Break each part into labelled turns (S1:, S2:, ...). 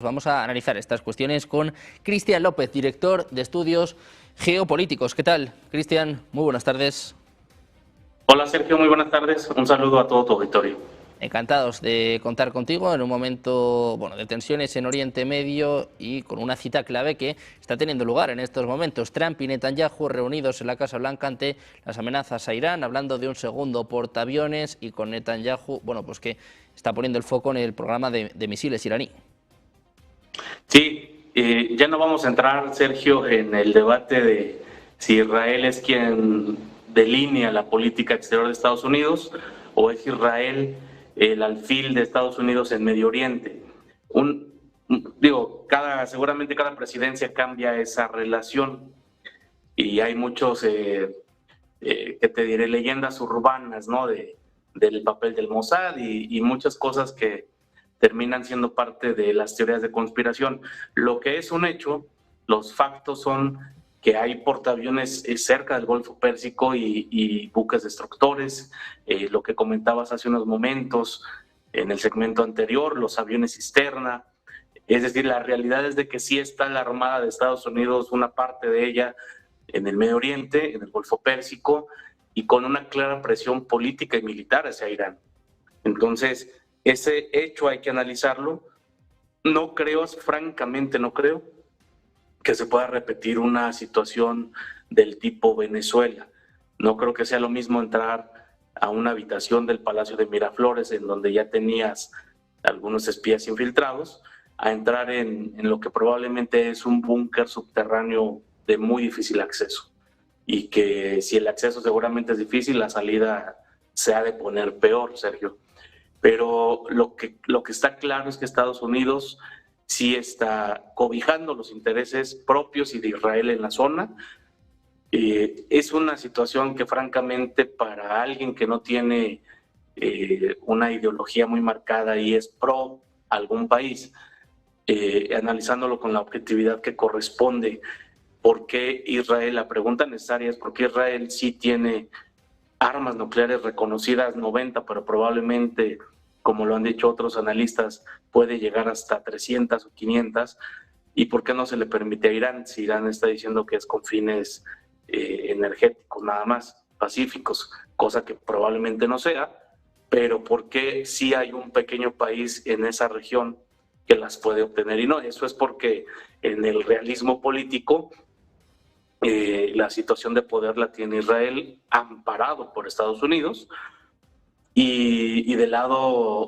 S1: Vamos a analizar estas cuestiones con Cristian López, director de Estudios Geopolíticos. ¿Qué tal, Cristian? Muy buenas tardes.
S2: Hola Sergio, muy buenas tardes. Un saludo a todo tu auditorio.
S1: Encantados de contar contigo en un momento de tensiones en Oriente Medio y con una cita clave que está teniendo lugar en estos momentos. Trump y Netanyahu reunidos en la Casa Blanca ante las amenazas a Irán, hablando de un segundo portaaviones, y con Netanyahu, que está poniendo el foco en el programa de misiles iraní.
S2: Sí, ya no vamos a entrar, Sergio, en el debate de si Israel es quien delinea la política exterior de Estados Unidos o es Israel el alfil de Estados Unidos en Medio Oriente. Seguramente cada presidencia cambia esa relación y hay muchos, que te diré, leyendas urbanas, ¿no? Del papel del Mossad y muchas cosas que terminan siendo parte de las teorías de conspiración. Lo que es un hecho, los factos son que hay portaaviones cerca del Golfo Pérsico y buques destructores, lo que comentabas hace unos momentos en el segmento anterior, los aviones cisterna. Es decir, la realidad es de que sí está la Armada de Estados Unidos, una parte de ella en el Medio Oriente, en el Golfo Pérsico, y con una clara presión política y militar hacia Irán. Entonces, ese hecho hay que analizarlo. No creo, francamente no creo, que se pueda repetir una situación del tipo Venezuela. No creo que sea lo mismo entrar a una habitación del Palacio de Miraflores, en donde ya tenías algunos espías infiltrados, a entrar en lo que probablemente es un búnker subterráneo de muy difícil acceso. Y que si el acceso seguramente es difícil, la salida se ha de poner peor, Sergio. Pero lo que está claro es que Estados Unidos sí está cobijando los intereses propios y de Israel en la zona. Es una situación que francamente para alguien que no tiene una ideología muy marcada y es pro algún país, analizándolo con la objetividad que corresponde, ¿por qué Israel? La pregunta necesaria es ¿por qué Israel sí tiene armas nucleares reconocidas 90, pero probablemente, como lo han dicho otros analistas, puede llegar hasta 300 o 500? ¿Y por qué no se le permite a Irán si Irán está diciendo que es con fines energéticos nada más, pacíficos, cosa que probablemente no sea? Pero ¿por qué sí hay un pequeño país en esa región que las puede obtener y no? Eso es porque en el realismo político la situación de poder la tiene Israel, amparado por Estados Unidos, y del lado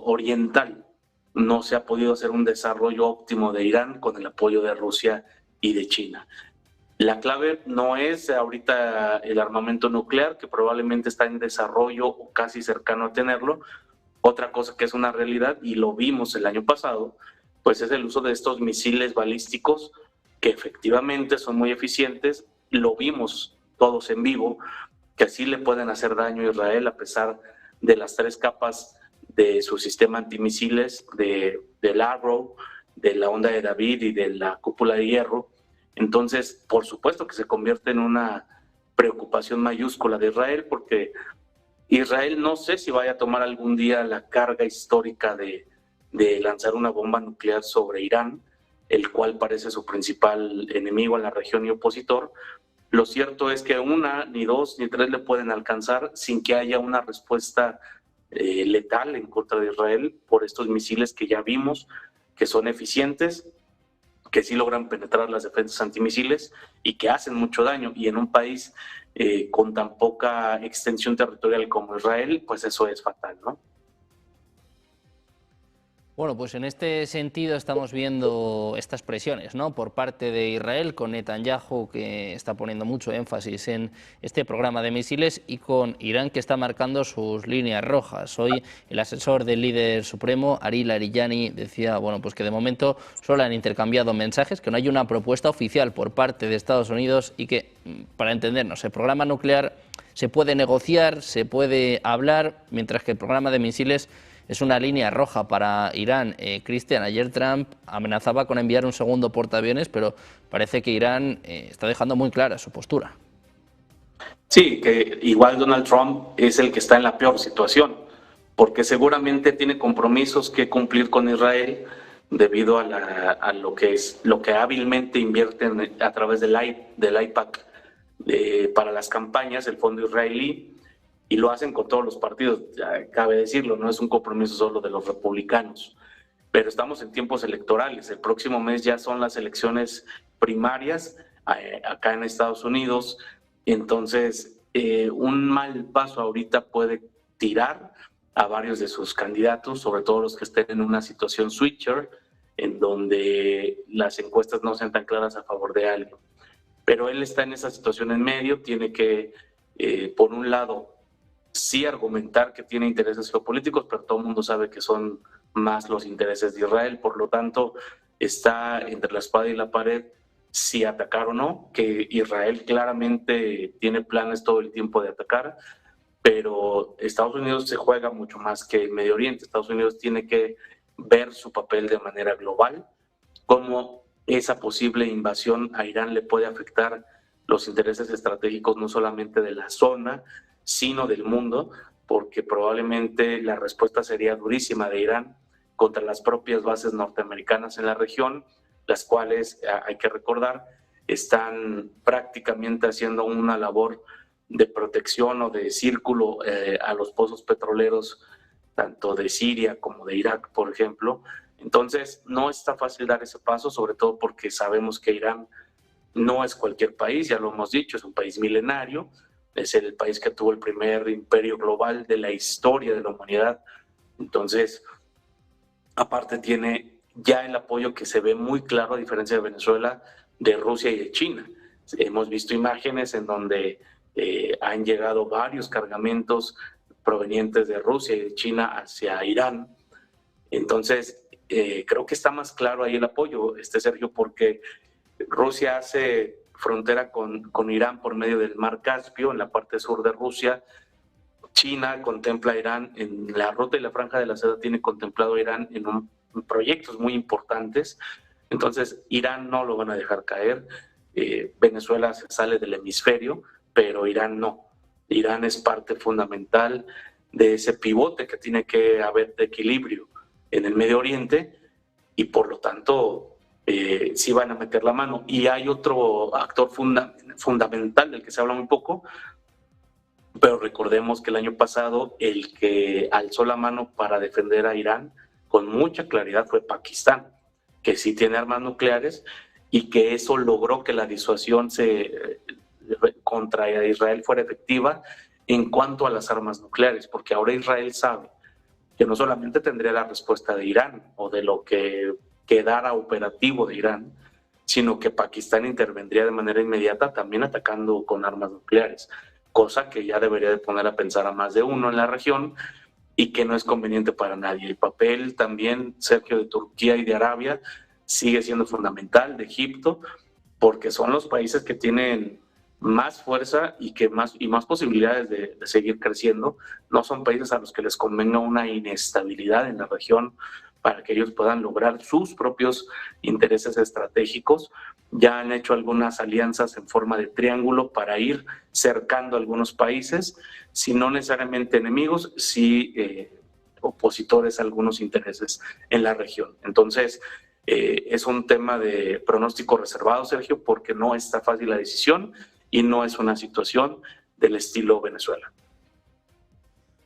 S2: oriental no se ha podido hacer un desarrollo óptimo de Irán con el apoyo de Rusia y de China. La clave no es ahorita el armamento nuclear, que probablemente está en desarrollo o casi cercano a tenerlo. Otra cosa que es una realidad, y lo vimos el año pasado, pues es el uso de estos misiles balísticos que efectivamente son muy eficientes. Lo vimos todos en vivo, que así le pueden hacer daño a Israel a pesar de las 3 capas de su sistema antimisiles, del Arrow, de la onda de David y de la cúpula de hierro. Entonces, por supuesto que se convierte en una preocupación mayúscula de Israel, porque Israel no sé si vaya a tomar algún día la carga histórica de lanzar una bomba nuclear sobre Irán, el cual parece su principal enemigo en la región y opositor. Lo cierto es que una, ni dos, ni tres le pueden alcanzar sin que haya una respuesta letal en contra de Israel por estos misiles que ya vimos, que son eficientes, que sí logran penetrar las defensas antimisiles y que hacen mucho daño. Y en un país con tan poca extensión territorial como Israel, pues eso es fatal, ¿no?
S1: Bueno, pues en este sentido estamos viendo estas presiones, ¿no?, por parte de Israel, con Netanyahu, que está poniendo mucho énfasis en este programa de misiles, y con Irán, que está marcando sus líneas rojas. Hoy el asesor del líder supremo, Ari Larijani, decía que de momento solo han intercambiado mensajes, que no hay una propuesta oficial por parte de Estados Unidos y que, para entendernos, el programa nuclear se puede negociar, se puede hablar, mientras que el programa de misiles es una línea roja para Irán. Cristian, ayer Trump amenazaba con enviar un segundo portaaviones, pero parece que Irán está dejando muy clara su postura.
S2: Sí, que igual Donald Trump es el que está en la peor situación, porque seguramente tiene compromisos que cumplir con Israel, debido a lo que hábilmente invierten a través del IPAC para las campañas, el fondo israelí, y lo hacen con todos los partidos, ya cabe decirlo, no es un compromiso solo de los republicanos. Pero estamos en tiempos electorales, el próximo mes ya son las elecciones primarias acá en Estados Unidos, entonces un mal paso ahorita puede tirar a varios de sus candidatos, sobre todo los que estén en una situación switcher, en donde las encuestas no sean tan claras a favor de alguien. Pero él está en esa situación en medio, tiene que, por un lado, sí argumentar que tiene intereses geopolíticos, pero todo el mundo sabe que son más los intereses de Israel, por lo tanto está entre la espada y la pared si atacar o no, que Israel claramente tiene planes todo el tiempo de atacar, pero Estados Unidos se juega mucho más que el Medio Oriente. Estados Unidos tiene que ver su papel de manera global, cómo esa posible invasión a Irán le puede afectar los intereses estratégicos no solamente de la zona, sino del mundo, porque probablemente la respuesta sería durísima de Irán contra las propias bases norteamericanas en la región, las cuales, hay que recordar, están prácticamente haciendo una labor de protección o de círculo a los pozos petroleros, tanto de Siria como de Irak, por ejemplo. Entonces, no está fácil dar ese paso, sobre todo porque sabemos que Irán no es cualquier país, ya lo hemos dicho, es un país milenario, es el país que tuvo el primer imperio global de la historia de la humanidad. Entonces, aparte tiene ya el apoyo que se ve muy claro, a diferencia de Venezuela, de Rusia y de China. Hemos visto imágenes en donde han llegado varios cargamentos provenientes de Rusia y de China hacia Irán. Entonces, creo que está más claro ahí el apoyo, Sergio, porque Rusia hace frontera con Irán por medio del Mar Caspio, en la parte sur de Rusia. China contempla a Irán en la ruta y la franja de la seda, tiene contemplado a Irán en proyectos muy importantes. Entonces, Irán no lo van a dejar caer. Venezuela se sale del hemisferio, pero Irán no. Irán es parte fundamental de ese pivote que tiene que haber de equilibrio en el Medio Oriente, y por lo tanto sí van a meter la mano. Y hay otro actor fundamental del que se habla muy poco, pero recordemos que el año pasado el que alzó la mano para defender a Irán con mucha claridad fue Pakistán, que sí tiene armas nucleares, y que eso logró que la disuasión contra Israel fuera efectiva en cuanto a las armas nucleares, porque ahora Israel sabe que no solamente tendría la respuesta de Irán o de lo que quedara operativo de Irán, sino que Pakistán intervendría de manera inmediata también atacando con armas nucleares, cosa que ya debería de poner a pensar a más de uno en la región y que no es conveniente para nadie. El papel también, Sergio, de Turquía y de Arabia sigue siendo fundamental, de Egipto, porque son los países que tienen más fuerza y más posibilidades de seguir creciendo. No son países a los que les convenga una inestabilidad en la región para que ellos puedan lograr sus propios intereses estratégicos. Ya han hecho algunas alianzas en forma de triángulo para ir cercando a algunos países, si no necesariamente enemigos, sí opositores a algunos intereses en la región. Entonces, es un tema de pronóstico reservado, Sergio, porque no está fácil la decisión y no es una situación del estilo Venezuela.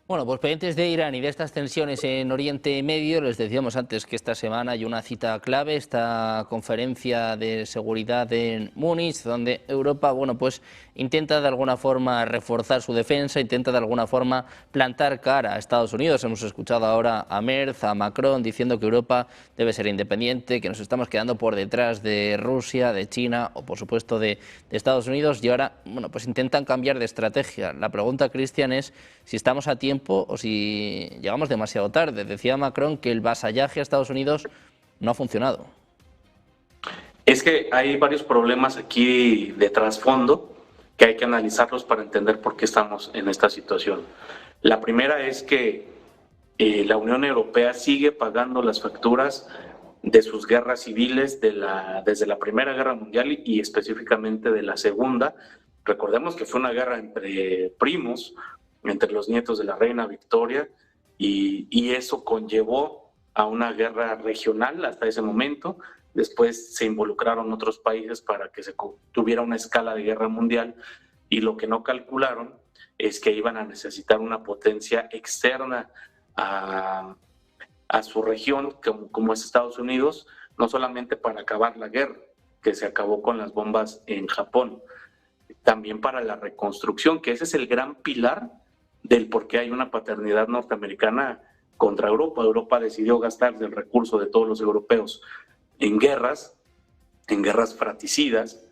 S1: Bueno, pues pendientes de Irán y de estas tensiones en Oriente Medio, les decíamos antes que esta semana hay una cita clave, esta conferencia de seguridad en Múnich, donde Europa, bueno, pues intenta de alguna forma reforzar su defensa, intenta de alguna forma plantar cara a Estados Unidos. Hemos escuchado ahora a Merz, a Macron, diciendo que Europa debe ser independiente, que nos estamos quedando por detrás de Rusia, de China o, por supuesto, de Estados Unidos, y ahora, bueno, pues intentan cambiar de estrategia. La pregunta, Cristian, es si estamos a tiempo o si llegamos demasiado tarde. Decía Macron que el vasallaje a Estados Unidos no ha funcionado.
S2: Es que hay varios problemas aquí de trasfondo que hay que analizarlos para entender por qué estamos en esta situación. La primera es que la Unión Europea sigue pagando las facturas de sus guerras civiles desde la Primera Guerra Mundial y específicamente de la Segunda. Recordemos que fue una guerra entre primos, entre los nietos de la reina Victoria, y eso conllevó a una guerra regional hasta ese momento. Después se involucraron otros países para que se tuviera una escala de guerra mundial, y lo que no calcularon es que iban a necesitar una potencia externa a su región, como es Estados Unidos, no solamente para acabar la guerra, que se acabó con las bombas en Japón, también para la reconstrucción, que ese es el gran pilar del por qué hay una paternidad norteamericana contra Europa. Europa decidió gastarse el recurso de todos los europeos en guerras fratricidas,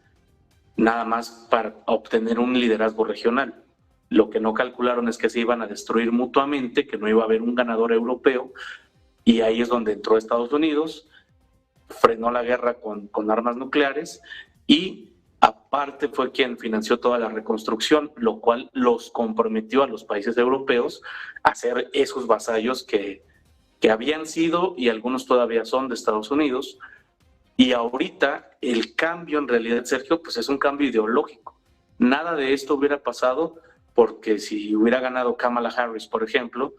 S2: nada más para obtener un liderazgo regional. Lo que no calcularon es que se iban a destruir mutuamente, que no iba a haber un ganador europeo, y ahí es donde entró Estados Unidos, frenó la guerra con armas nucleares, y aparte fue quien financió toda la reconstrucción, lo cual los comprometió a los países europeos a ser esos vasallos que habían sido, y algunos todavía son, de Estados Unidos. Y ahorita el cambio, en realidad, Sergio, pues es un cambio ideológico. Nada de esto hubiera pasado porque si hubiera ganado Kamala Harris, por ejemplo,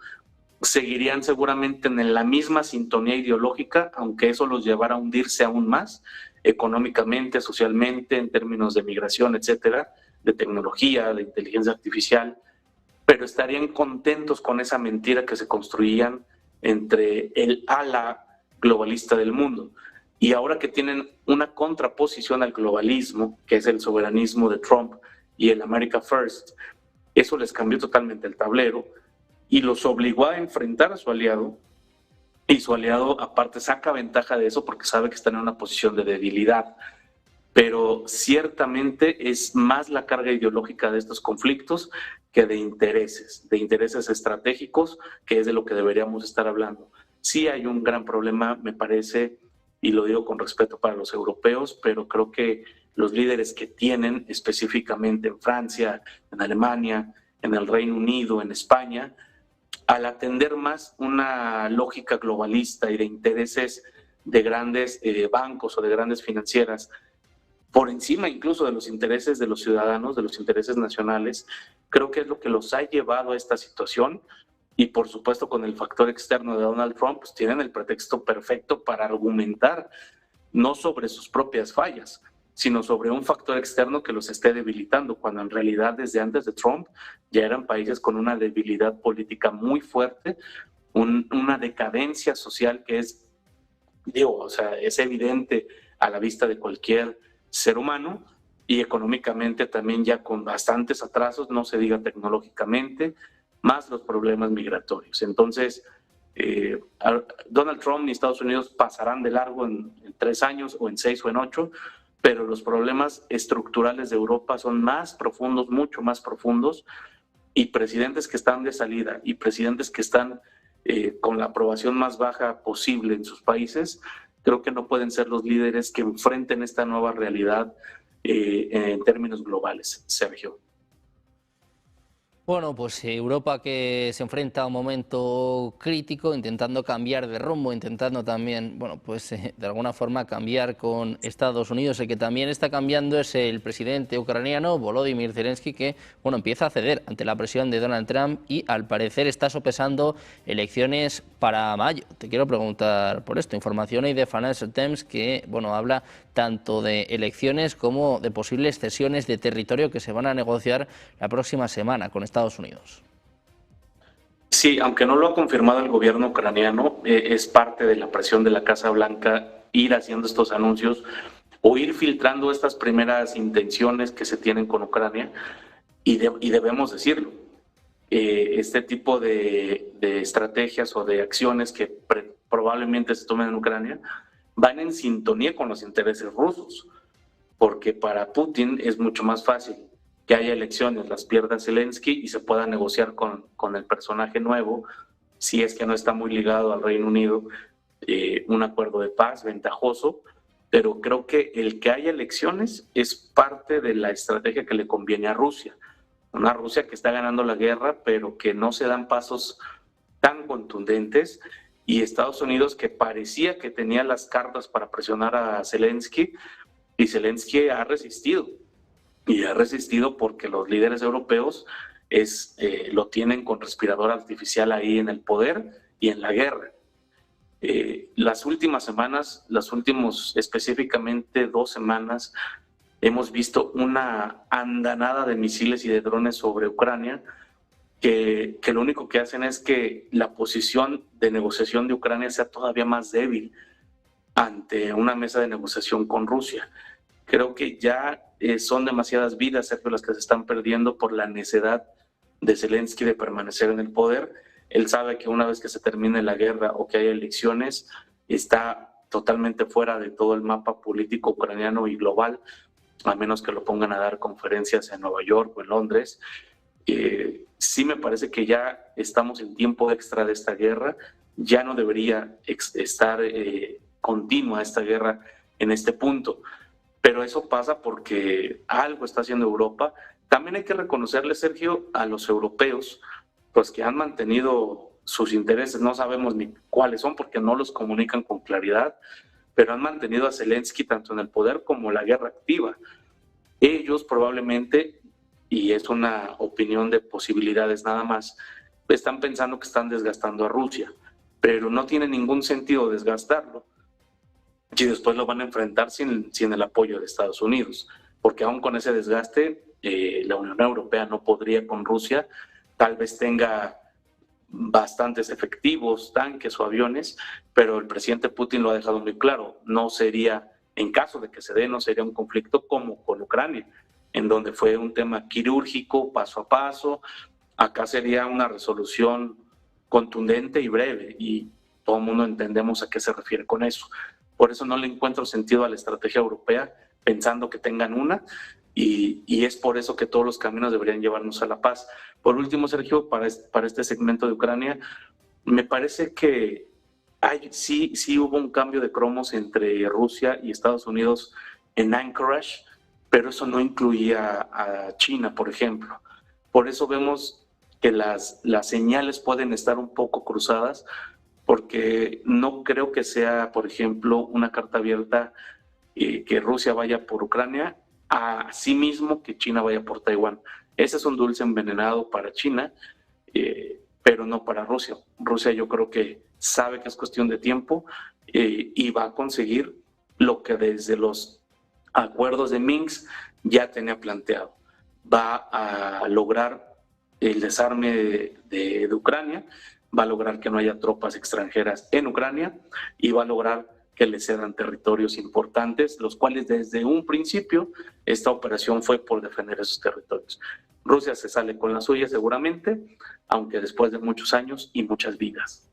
S2: seguirían seguramente en la misma sintonía ideológica, aunque eso los llevara a hundirse aún más económicamente, socialmente, en términos de migración, etcétera, de tecnología, de inteligencia artificial, pero estarían contentos con esa mentira que se construían entre el ala globalista del mundo. Y ahora que tienen una contraposición al globalismo, que es el soberanismo de Trump y el America First, eso les cambió totalmente el tablero y los obligó a enfrentar a su aliado, y su aliado aparte saca ventaja de eso porque sabe que están en una posición de debilidad. Pero ciertamente es más la carga ideológica de estos conflictos que de intereses estratégicos, que es de lo que deberíamos estar hablando. Sí hay un gran problema, me parece, y lo digo con respeto para los europeos, pero creo que los líderes que tienen, específicamente en Francia, en Alemania, en el Reino Unido, en España, al atender más una lógica globalista y de intereses de grandes bancos o de grandes financieras, por encima incluso de los intereses de los ciudadanos, de los intereses nacionales, creo que es lo que los ha llevado a esta situación. Y por supuesto, con el factor externo de Donald Trump, pues tienen el pretexto perfecto para argumentar no sobre sus propias fallas, sino sobre un factor externo que los esté debilitando, cuando en realidad desde antes de Trump ya eran países con una debilidad política muy fuerte, una decadencia social que es, es evidente a la vista de cualquier ser humano, y económicamente también ya con bastantes atrasos, no se diga tecnológicamente, más los problemas migratorios. Entonces, Donald Trump y Estados Unidos pasarán de largo en 3 años, o en 6 o en 8, pero los problemas estructurales de Europa son más profundos, mucho más profundos, y presidentes que están de salida y presidentes que están con la aprobación más baja posible en sus países, creo que no pueden ser los líderes que enfrenten esta nueva realidad en términos globales, Sergio.
S1: Bueno, pues Europa que se enfrenta a un momento crítico, intentando cambiar de rumbo, intentando también, bueno, pues de alguna forma cambiar con Estados Unidos. El que también está cambiando es el presidente ucraniano, Volodymyr Zelensky, que, bueno, empieza a ceder ante la presión de Donald Trump y al parecer está sopesando elecciones para mayo. Te quiero preguntar por esto. Información hay de Financial Times que, bueno, habla tanto de elecciones como de posibles cesiones de territorio que se van a negociar la próxima semana con Estados Unidos.
S2: Sí, aunque no lo ha confirmado el gobierno ucraniano, es parte de la presión de la Casa Blanca ir haciendo estos anuncios o ir filtrando estas primeras intenciones que se tienen con Ucrania, y debemos decirlo. Este tipo de estrategias o de acciones que probablemente se tomen en Ucrania van en sintonía con los intereses rusos, porque para Putin es mucho más fácil que haya elecciones, las pierda Zelensky y se pueda negociar con el personaje nuevo, si es que no está muy ligado al Reino Unido, un acuerdo de paz ventajoso. Pero creo que el que haya elecciones es parte de la estrategia que le conviene a Rusia. Una Rusia que está ganando la guerra, pero que no se dan pasos tan contundentes, y Estados Unidos que parecía que tenía las cartas para presionar a Zelensky, y Zelensky ha resistido. Y ha resistido porque los líderes europeos lo tienen con respirador artificial ahí en el poder y en la guerra. Las últimas semanas, específicamente 2 semanas, hemos visto una andanada de misiles y de drones sobre Ucrania que lo único que hacen es que la posición de negociación de Ucrania sea todavía más débil ante una mesa de negociación con Rusia. Creo que ya son demasiadas vidas, Sergio, las que se están perdiendo por la necedad de Zelensky de permanecer en el poder. Él sabe que una vez que se termine la guerra o que haya elecciones, está totalmente fuera de todo el mapa político ucraniano y global, a menos que lo pongan a dar conferencias en Nueva York o en Londres. Sí me parece que ya estamos en tiempo extra de esta guerra, ya no debería estar continua esta guerra en este punto, pero eso pasa porque algo está haciendo Europa. También hay que reconocerle, Sergio, a los europeos, pues que han mantenido sus intereses, no sabemos ni cuáles son porque no los comunican con claridad, pero han mantenido a Zelensky tanto en el poder como la guerra activa. Ellos probablemente, y es una opinión de posibilidades nada más, están pensando que están desgastando a Rusia, pero no tiene ningún sentido desgastarlo si después lo van a enfrentar sin el apoyo de Estados Unidos, porque aún con ese desgaste, la Unión Europea no podría con Rusia, tal vez tenga bastantes efectivos, tanques o aviones, pero el presidente Putin lo ha dejado muy claro, no sería, en caso de que se dé, no sería un conflicto como con Ucrania, en donde fue un tema quirúrgico, paso a paso. Acá sería una resolución contundente y breve, y todo el mundo entendemos a qué se refiere con eso. Por eso no le encuentro sentido a la estrategia europea pensando que tengan una, y es por eso que todos los caminos deberían llevarnos a la paz. Por último, Sergio, para este segmento de Ucrania, me parece que sí hubo un cambio de cromos entre Rusia y Estados Unidos en Anchorage, pero eso no incluía a China, por ejemplo. Por eso vemos que las señales pueden estar un poco cruzadas, porque no creo que sea, por ejemplo, una carta abierta que Rusia vaya por Ucrania, a sí mismo que China vaya por Taiwán. Ese es un dulce envenenado para China, pero no para Rusia. Rusia yo creo que sabe que es cuestión de tiempo y va a conseguir lo que desde los acuerdos de Minsk ya tenía planteado. Va a lograr el desarme de Ucrania, va a lograr que no haya tropas extranjeras en Ucrania y va a lograr que le cedan territorios importantes, los cuales desde un principio esta operación fue por defender esos territorios. Rusia se sale con la suya seguramente, aunque después de muchos años y muchas vidas.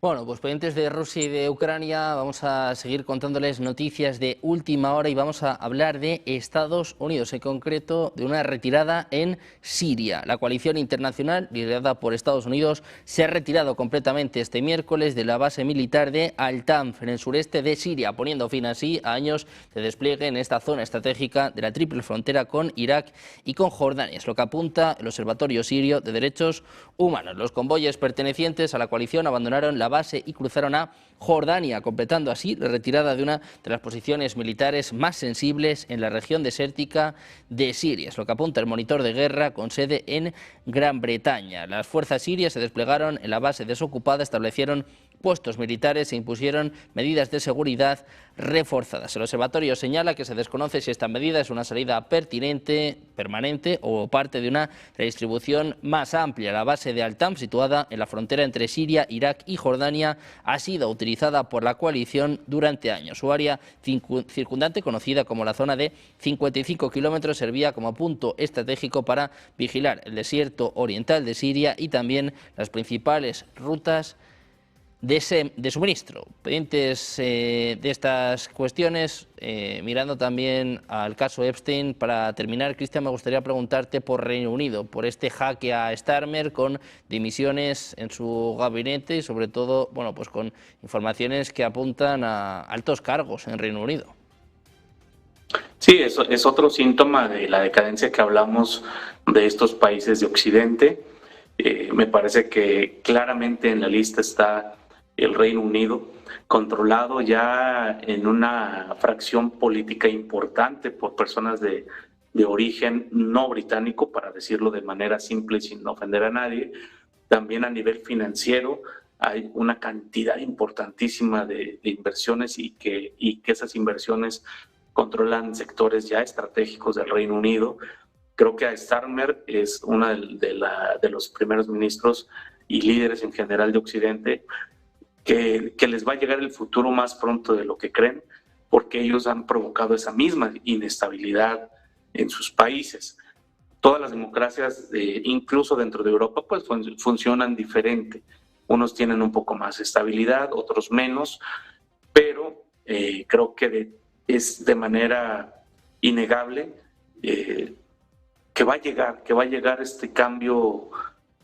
S1: Bueno, pues pendientes de Rusia y de Ucrania, vamos a seguir contándoles noticias de última hora y vamos a hablar de Estados Unidos, en concreto de una retirada en Siria. La coalición internacional, liderada por Estados Unidos, se ha retirado completamente este miércoles de la base militar de Al-Tanf, en el sureste de Siria, poniendo fin así a años de despliegue en esta zona estratégica de la triple frontera con Irak y con Jordania. Es lo que apunta el Observatorio Sirio de Derechos Humanos. Los convoyes pertenecientes a la coalición abandonaron la base y cruzaron a Jordania, completando así la retirada de una de las posiciones militares más sensibles en la región desértica de Siria. Es lo que apunta el monitor de guerra con sede en Gran Bretaña. Las fuerzas sirias se desplegaron en la base desocupada, establecieron puestos militares e impusieron medidas de seguridad reforzadas. El observatorio señala que se desconoce si esta medida es una salida pertinente, permanente o parte de una redistribución más amplia. La base de Al-Tanf, situada en la frontera entre Siria, Irak y Jordania, ha sido utilizada por la coalición durante años. Su área circundante, conocida como la zona de 55 kilómetros, servía como punto estratégico para vigilar el desierto oriental de Siria y también las principales rutas de suministro. Pendientes de estas cuestiones, mirando también al caso Epstein, para terminar, Cristian, me gustaría preguntarte por Reino Unido, por este jaque a Starmer con dimisiones en su gabinete y sobre todo, bueno, pues con informaciones que apuntan a altos cargos en Reino Unido.
S2: Sí, eso es otro síntoma de la decadencia que hablamos de estos países de Occidente. Me parece que claramente en la lista está el Reino Unido, controlado ya en una fracción política importante por personas de origen no británico, para decirlo de manera simple y sin ofender a nadie. También a nivel financiero hay una cantidad importantísima de inversiones y que esas inversiones controlan sectores ya estratégicos del Reino Unido. Creo que a Starmer es uno de los primeros ministros y líderes en general de Occidente que les va a llegar el futuro más pronto de lo que creen, porque ellos han provocado esa misma inestabilidad en sus países. Todas las democracias, incluso dentro de Europa, pues funcionan diferente. Unos tienen un poco más estabilidad, otros menos, pero creo que es de manera innegable que va a llegar este cambio,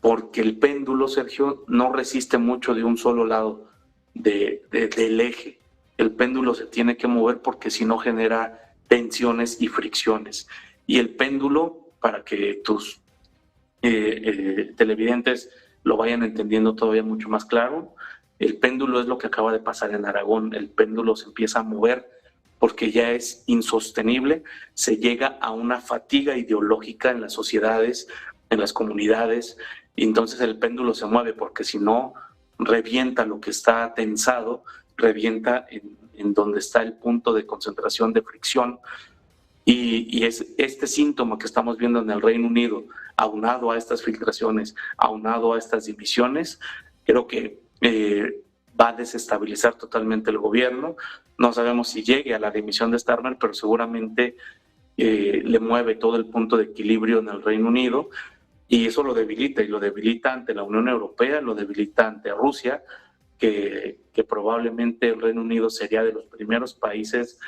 S2: porque el péndulo, Sergio, no resiste mucho de un solo lado del eje. El péndulo se tiene que mover porque si no genera tensiones y fricciones. Y el péndulo, para que tus televidentes lo vayan entendiendo todavía mucho más claro, el péndulo es lo que acaba de pasar en Aragón. El péndulo se empieza a mover porque ya es insostenible, se llega a una fatiga ideológica en las sociedades, en las comunidades, y entonces el péndulo se mueve, porque si no, revienta lo que está tensado, revienta en donde está el punto de concentración de fricción, y es este síntoma que estamos viendo en el Reino Unido, aunado a estas filtraciones, aunado a estas divisiones, creo que va a desestabilizar totalmente el gobierno. No sabemos si llegue a la dimisión de Starmer, pero seguramente le mueve todo el punto de equilibrio en el Reino Unido, y eso lo debilita, y lo debilita ante la Unión Europea, lo debilita ante Rusia, que probablemente el Reino Unido sería de los primeros países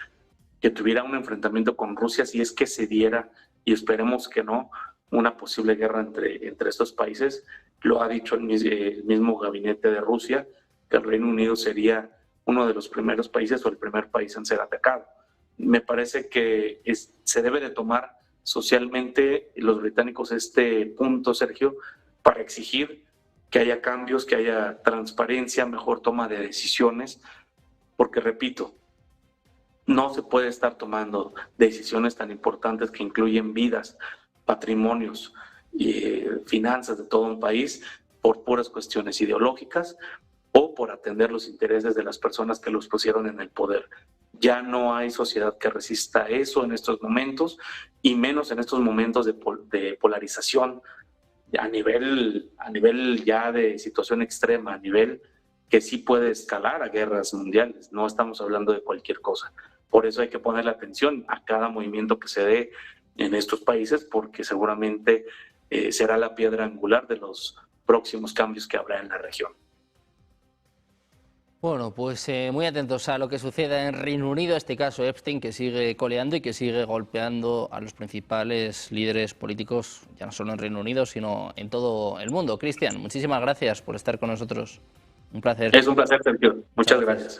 S2: que tuviera un enfrentamiento con Rusia, si es que se diera, y esperemos que no, una posible guerra entre estos países. Lo ha dicho el mismo gabinete de Rusia, que el Reino Unido sería uno de los primeros países o el primer país en ser atacado. Me parece que se debe de tomar socialmente los británicos este punto, Sergio, para exigir que haya cambios, que haya transparencia, mejor toma de decisiones, porque repito, no se puede estar tomando decisiones tan importantes que incluyen vidas, patrimonios y finanzas de todo un país por puras cuestiones ideológicas o por atender los intereses de las personas que los pusieron en el poder. Ya no hay sociedad que resista eso en estos momentos, y menos en estos momentos de polarización a nivel ya de situación extrema, a nivel que sí puede escalar a guerras mundiales. No estamos hablando de cualquier cosa. Por eso hay que ponerle atención a cada movimiento que se dé en estos países, porque seguramente será la piedra angular de los próximos cambios que habrá en la región.
S1: Bueno, pues muy atentos a lo que suceda en Reino Unido, este caso Epstein, que sigue coleando y que sigue golpeando a los principales líderes políticos, ya no solo en Reino Unido, sino en todo el mundo. Cristian, muchísimas gracias por estar con nosotros. Un placer.
S2: Es un placer, Sergio. Muchas gracias.